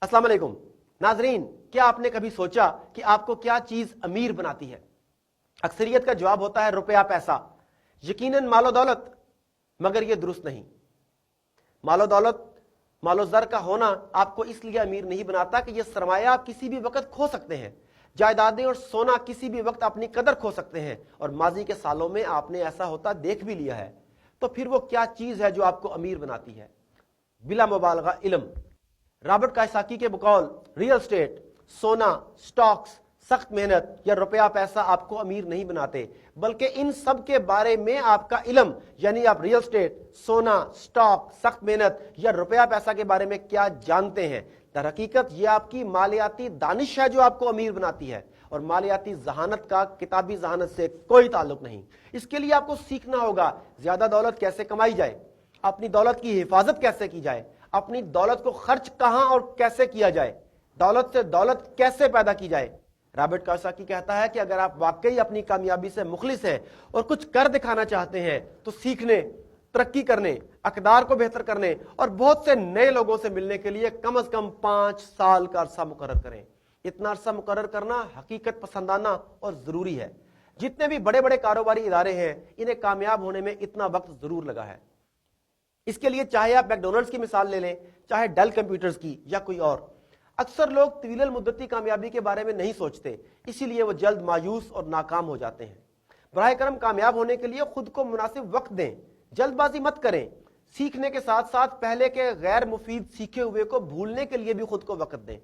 अस्सलाम वालेकुम नाजरीन, क्या आपने कभी सोचा कि आपको क्या चीज अमीर बनाती है? अक्सरियत का जवाब होता है रुपया पैसा, यकीनन मालो दौलत, मगर यह दुरुस्त नहीं। मालो दौलत, मालो ज़र का होना आपको इसलिए अमीर नहीं बनाता कि यह सरमाया आप किसी भी वक्त खो सकते हैं। जायदादें और सोना किसी भी वक्त अपनी कदर खो सकते हैं, और माजी के सालों में आपने ऐसा होता देख भी लिया है। तो फिर वो क्या चीज है जो आपको अमीर बनाती है? बिला मुबालगा इल्म। रॉबर्ट कायसाकी के बकौल रियल स्टेट, सोना, स्टॉक्स, सख्त मेहनत या रुपया पैसा आपको अमीर नहीं बनाते, बल्कि इन सब के बारे में आपका इल्म, यानी आप रियल स्टेट, सोना, स्टॉक, सख्त मेहनत या रुपया पैसा के बारे में क्या जानते हैं। दर हकीकत ये आपकी मालियाती दानिश है जो आपको अमीर बनाती है, और मालियाती जहानत का किताबी जहानत से कोई ताल्लुक नहीं। इसके लिए आपको सीखना होगा ज्यादा दौलत कैसे कमाई जाए, अपनी दौलत की हिफाजत कैसे की जाए, अपनी दौलत को खर्च कहां और कैसे किया जाए, दौलत से दौलत कैसे पैदा की जाए। रॉबर्ट कायसाकी कहता है कि अगर आप वाकई अपनी कामयाबी से मुखलिस हैं और कुछ कर दिखाना चाहते हैं तो सीखने, तरक्की करने, अकदार को बेहतर करने और बहुत से नए लोगों से मिलने के लिए कम से कम 5 साल का अरसा मुकर्रर करें। इतना अरसा मुकर्रर करना हकीकत पसंदाना और जरूरी है। जितने भी बड़े बड़े कारोबारी इदारे हैं, इन्हें कामयाब होने में इतना वक्त जरूर लगा है। इसके लिए चाहे आप मैकडोनल्ड्स की मिसाल ले लें, चाहे डेल कंप्यूटर्स की या कोई और, अक्सर लोग तवील मुद्दती कामयाबी के बारे में नहीं सोचते, इसीलिए वो जल्द मायूस और नाकाम हो जाते हैं। बराए करम कामयाब होने के लिए खुद को मुनासिब वक्त दें, जल्दबाजी मत करें। सीखने के साथ साथ पहले के गैर मुफीद सीखे हुए को भूलने के लिए भी खुद को वक्त दें।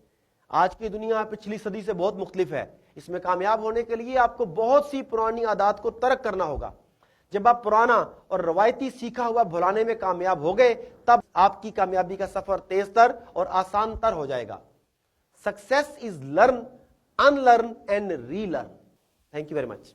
आज की दुनिया पिछली सदी से बहुत मुख्तलिफ है। इसमें कामयाब होने के लिए आपको बहुत सी पुरानी आदत को तर्क करना होगा। जब आप पुराना और रवायती सीखा हुआ भुलाने में कामयाब हो गए, तब आपकी कामयाबी का सफर तेज तर और आसान तर हो जाएगा। Success is learn, unlearn and relearn. Thank you very much.